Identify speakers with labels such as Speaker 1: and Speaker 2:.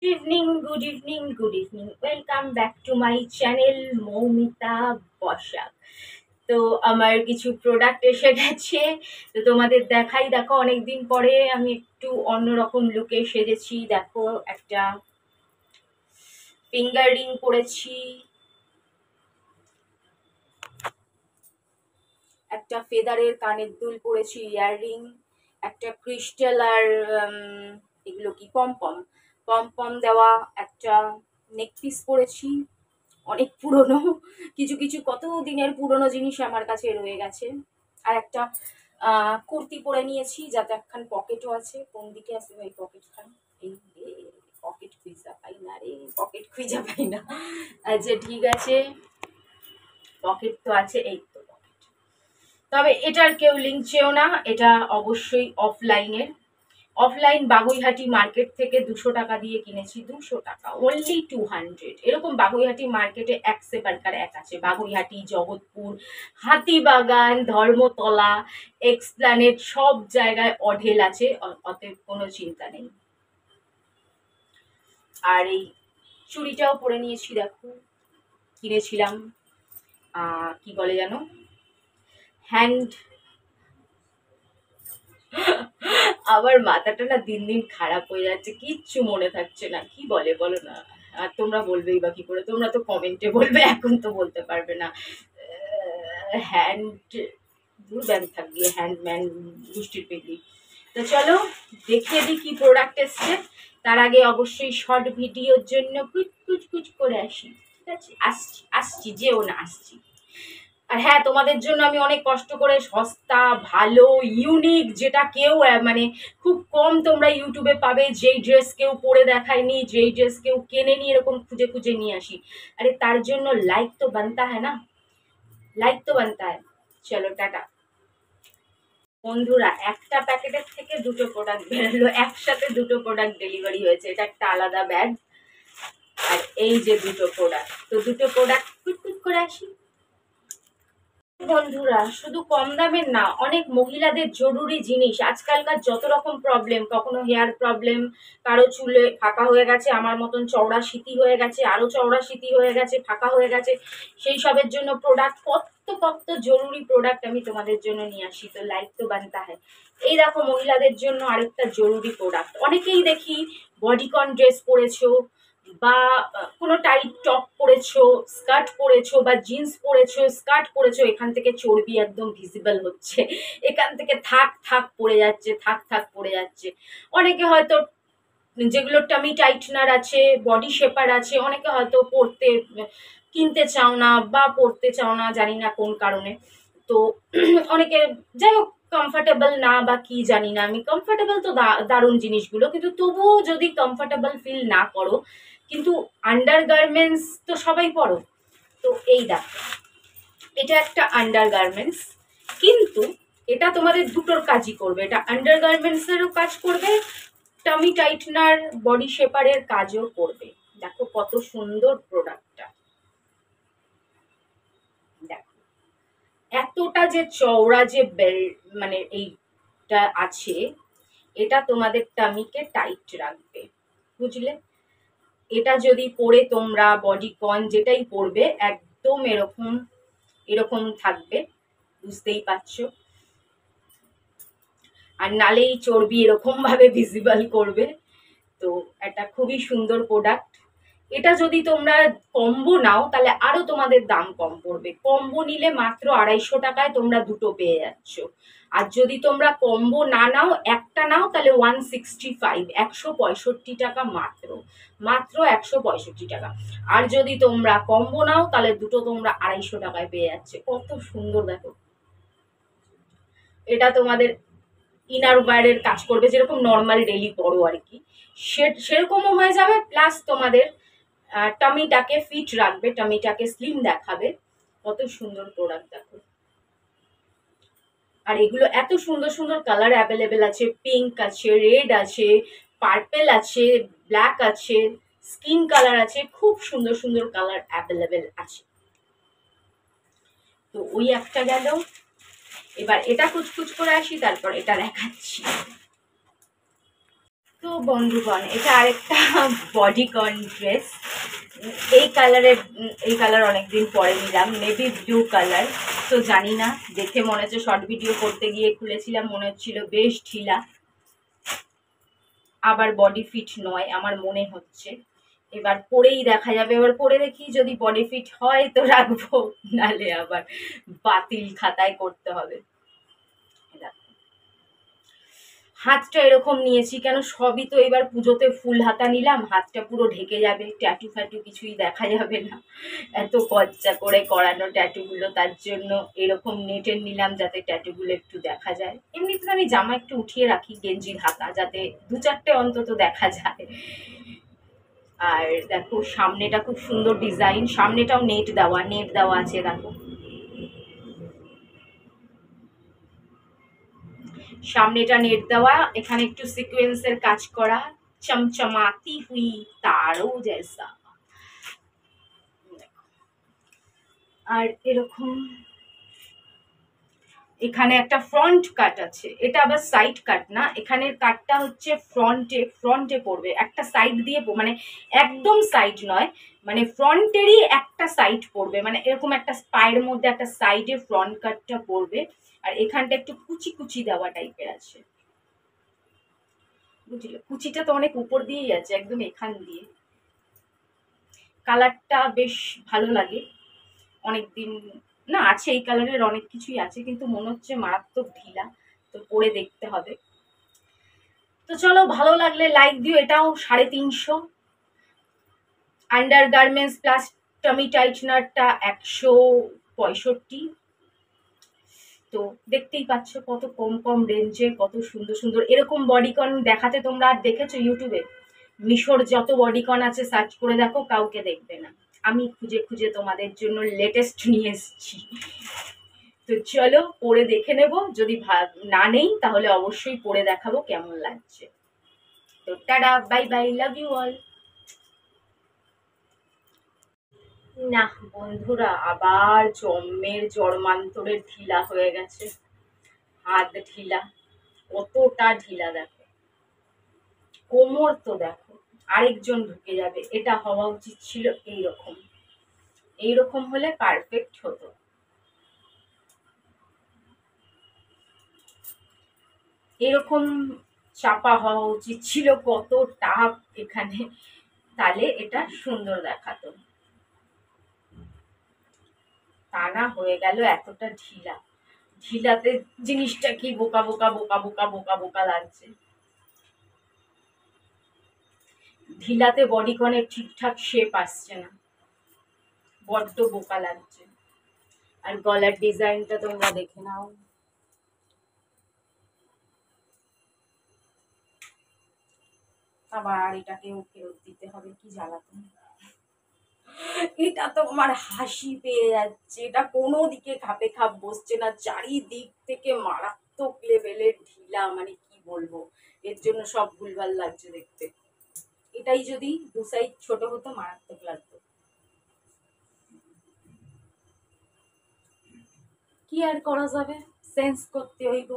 Speaker 1: Good evening, good evening. Welcome back to my channel Moumita Basak. তো আমার কিছু প্রোডাক্ট এসে গেছে, তো তোমাদের দেখাই। দেখো, অনেকদিন পরে আমি একটু অন্যরকম লুকে সেজেছি। দেখো, একটা ফিঙ্গার রিং পরেছি, একটা ফেদারের কানের দুল পরেছি, ইয়াররিং, একটা ক্রিস্টাল আর এগুলো কি পম পম দেওয়া একটা নেক পিস পরেছি। অনেক পুরনো, কিছু কিছু কত দিনের পুরনো জিনিস আমার কাছে রয়ে গেছে। আর একটা কুর্তি পরে নিয়েছি, যাতে একখান পকেটও আছে। কোন দিকে আছে ভাই পকেট খান? এই পকেট খুঁজা পাই না রে, পকেট খুঁজা পাই না। আচ্ছা ঠিক আছে, পকেট তো আছে, এই তো পকেট। তবে এটার কেউ লিঙ্ক চেও না, এটা অবশ্যই অফলাইন বাগুইহাটি মার্কেট থেকে 200 টাকা দিয়ে কিনেছি। 200 টাকা, অনলি 200। এরকম বাগুইহাটি মার্কেটে এক সে প্রকার এক আছে। বাগুইহাটি, জগৎপুর, হাতিবাগান, ধর্মতলা, এক্সপ্ল্যানেড, সব জায়গায় অঢেল আছে, অতএব কোনো চিন্তা নেই। আর এই চুড়িটাও পরে নিয়েছি, দেখো কিনেছিলাম, কি বলে জানো, হ্যান্ড। আমার মাথাটা না দিন দিন খারাপ হয়ে যাচ্ছে, কিচ্ছু মনে থাকছে না। কি বলে বলো না, আর তোমরা বলবেই বা কি করে? তোমরা তো কমেন্টে বলবে, এখন তো বলতে পারবে না। হ্যান্ড ব্যাগ থাকবে, হ্যান্ডম্যান গোষ্ঠীর পেগলি। তো চলো দেখিয়ে দিই কি প্রোডাক্ট এসছে। তার আগে অবশ্যই শর্ট ভিডিওর জন্য কুচ করে আসি, ঠিক আছে? আসছি যেও না, আসছি। আর হ্যাঁ, তোমাদের জন্য আমি অনেক কষ্ট করে সস্তা, ভালো, ইউনিক, যেটা কেউ মানে খুব কম তোমরা ইউটিউবে পাবে, যেই ড্রেস কেউ পরে দেখায়নি, যেই ড্রেস কেউ কেনেনি, এরকম খুঁজে খুঁজে নিয়ে আসি। আরে তার জন্য লাইক তো বানতা হ্যাঁ না, লাইক তো বানতা হ্যাঁ। চলো টাটা বন্ধুরা। একটা প্যাকেটের থেকে দুটো প্রোডাক্ট বেরোলো, একসাথে দুটো প্রোডাক্ট ডেলিভারি হয়েছে। এটা একটা আলাদা ব্যাগ, আর এই যে দুটো প্রোডাক্ট। তো দুটো প্রোডাক্ট কুইক করে আসি। বন্ধুরা, শুধু কম দামের না, অনেক মহিলাদের জরুরি জিনিস। আজকালকার যত রকম প্রবলেম, কখনো হেয়ার প্রবলেম, কারো চুলে ফাঁকা হয়ে গেছে, আমার মতন চওড়া সিঁথি হয়ে গেছে, আরো চওড়া সিঁথি হয়ে গেছে, ফাঁকা হয়ে গেছে, সেই সবের জন্য প্রোডাক্ট, কত জরুরি প্রোডাক্ট আমি তোমাদের জন্য নিয়ে আসি। তো লাইক তো বানতা হয়। এই দেখো, মহিলাদের জন্য আরেকটা জরুরি প্রোডাক্ট। অনেকেই দেখি বডিকন ড্রেস পরেছো, বা কোনো টাইট টপ পরেছো, স্কার্ট পরেছো, বা জিন্স পরেছো, স্কার্ট পরেছো, এখান থেকে চর্বি একদম ভিজিবল হচ্ছে, এখান থেকে থাক পড়ে যাচ্ছে। অনেকে হয়তো, যেগুলো টামি টাইটনার আছে, বডি শেপার আছে, অনেকে হয়তো কিনতে চাও না বা পড়তে চাও না, জানি না কোন কারণে। তো অনেকে, যাই হোক, কমফর্টেবল না বা কি জানি না আমি। কমফর্টেবল তো দারুণ জিনিসগুলো, কিন্তু তবুও যদি কমফর্টেবল ফিল না করো, কিন্তু আন্ডার গার্মেন্টস তো সবাই পরো। তো এই দেখো, এটা একটা আন্ডার গার্মেন্টস, কিন্তু এটা তোমাদের দুটোর কাজই করবে। এটা আন্ডার গার্মেন্টসেরও কাজ করবে, টামি টাইটনার, বডি শেপারের কাজও করবে। দেখো কত সুন্দর প্রোডাক্টটা, দেখো এতটা যে চওড়া যে মানে এইটা আছে, এটা তোমাদের টামিকে টাইট রাখবে, বুঝলে? এটা যদি পরে তোমরা বডিকন যেটাই পরবে, একদম এরকম এরকম থাকবে, বুঝতেই পারছো। আর নালেই চর্বি এরকম ভাবে ভিজিবল করবে। তো এটা খুবই সুন্দর প্রোডাক্ট। এটা যদি তোমরা কম্বো নাও, তাহলে আরো তোমাদের দাম কম পড়বে। কম্বো নিলে মাত্র 250 টাকায় তোমরা দুটো পেয়ে যাচ্ছ। আর যদি তোমরা কম্বো না নাও, একটা নাও, তাহলে 165, 165 টাকা, মাত্র 165 টাকা। আর যদি তোমরা কম্বো নাও, তাহলে দুটো তোমরা 250 টাকায় পেয়ে যাচ্ছে। কত সুন্দর দেখো। এটা তোমাদের ইনার ওয়্যারের কাজ করবে, যেরকম নর্মাল ডেলি পরো আর কি, সেরকমও হয়ে যাবে। প্লাস তোমাদের টামিটাকে ফিট রাখবে, টামিটাকে স্লিম দেখাবে। কত সুন্দর প্রোডাক্ট দেখো। আর এগুলো এত সুন্দর সুন্দর কালার অ্যাভেলেবেল আছে। পিঙ্ক আছে, রেড আছে, পার্পেল আছে, ব্ল্যাক আছে, স্কিন কালার আছে, খুব সুন্দর সুন্দর কালার অ্যাভেলেবেল আছে। তো ওই একটা গেল। এবার এটা কুচকুচ করে আসি, তারপর এটা দেখাচ্ছি। তো বন্ধুগণ, এটা আরেকটা বডিকন ড্রেস। এই কালার অনেকদিন পরে নিলাম, নেভি ব্লু কালার। তো জানি না, দেখে মনে হচ্ছে শর্ট ভিডিও করতে গিয়ে খুলেছিলাম, মনে হচ্ছিল বেশ ঢিলা, আবার বডি ফিট নয় আমার মনে হচ্ছে। এবার পরেই দেখা যাবে, এবার পরে দেখি যদি বডি ফিট হয় তো রাখবো, নালে আবার বাতিল খাতায় করতে হবে। হাতটা এরকম নিয়েছি কেন, সবই তো এবার পুজোতে ফুল হাতা নিলাম, হাতটা পুরো ঢেকে যাবে, ট্যাটু ফ্যাটু কিছুই দেখা যাবে না, এত খরচা করে করানো ট্যাটুগুলো, তার জন্য এরকম নেটের নিলাম যাতে ট্যাটুগুলো একটু দেখা যায়। এমনিতে আমি জামা একটু উঠিয়ে রাখি, গেঞ্জির হাতা, যাতে দু চারটে অন্তত দেখা যায়। আর দেখো সামনেটা খুব সুন্দর ডিজাইন, সামনেটাও নেট দেওয়া আছে দেখো, সামনেটা নেট দেওয়া, এখানে একটু সিকোয়েন্সের কাজ করা, চমচমাতি হুই তারও জেসা। আর এরকম এখানে একটা ফ্রন্ট কাট আছে, এটা আবার সাইড কাট না, এখানের কাটটা হচ্ছে ফ্রন্টে পড়বে, একটা সাইড দিয়ে, মানে একদম সাইড নয়, মানে ফ্রন্টেরই একটা সাইড পড়বে, মানে এরকম একটা পায়ের মধ্যে একটা সাইডে ফ্রন্ট কাটটা পড়বে। আর এখানটা একটু কুচি কুচি দেওয়া টাইপের আছে, বুঝলে? কুচিটা তো অনেক উপর দিয়েই আছে, একদম এখান দিয়ে। কালারটা বেশ ভালো লাগে, অনেকদিন না আছে এই কালারের, অনেক কিছুই আছে, কিন্তু মনে হচ্ছে মারাত্মক ঢিলা, তো পরে দেখতে হবে। তো চলো, ভালো লাগলে লাইক দিও। এটাও 350, আন্ডার গার্মেন্টস প্লাস টমি টাইটনারটা 165। তো দেখতেই পাচ্ছ কত কম কম রেঞ্জে কত সুন্দর সুন্দর এরকম বডিকন দেখাতে তোমরা আর দেখেছো ইউটিউবে? মিশোর যত বডিকন আছে সার্চ করে দেখো, কাউকে দেখবে না, আমি খুঁজে খুঁজে তোমাদের জন্য লেটেস্ট নিয়ে এসেছি। তো চলো পরে দেখে নেব, যদি না নেই তাহলে অবশ্যই পরে দেখাবো কেমন লাগছে। তো tata, bye bye, love you all. না বন্ধুরা, আবার জন্মের জন্মান্তরের ঢিলা হয়ে গেছে, হাত ঢিলা, কতটা ঢিলা দেখো, কোমর তো দেখো, আরেকজন ঢুকে যাবে। এটা হওয়া উচিত ছিল এইরকম, এইরকম হলে পারফেক্ট হতো। এরকম চাপা হওয়া উচিত ছিল, কত টাপ এখানে, তাহলে এটা সুন্দর দেখাতো, তা না হয়ে গেল এতটা ঢিলা। ঢিলাতে জিনিসটা কি বোকা বোকা বোকা বোকা বোকা বোকা লাগছে, ঢিলাতে বডিকনের ঠিকঠাক শেপ আসছে না, বড্ড বোকা লাগছে। আর গলার ডিজাইনটা তোমরা দেখে নাও, আবার এটাকেও ফেরত দিতে হবে, কি জ্বালাতন। এটা তো আমার হাসি পেয়ে যাচ্ছে, এটা কোনো দিকে খাপে খাপ বসছে না, চারিদিক থেকে মারাত্মক লেভেলের ঢিলা, মানে কি বলবো, এর জন্য সব ভুলভাল লাগছে দেখতে। এটাই যদি দু সাইড ছোট হতো মারাত্মক লাগতো, কি আর করা যাবে, সেন্স করতে হইব।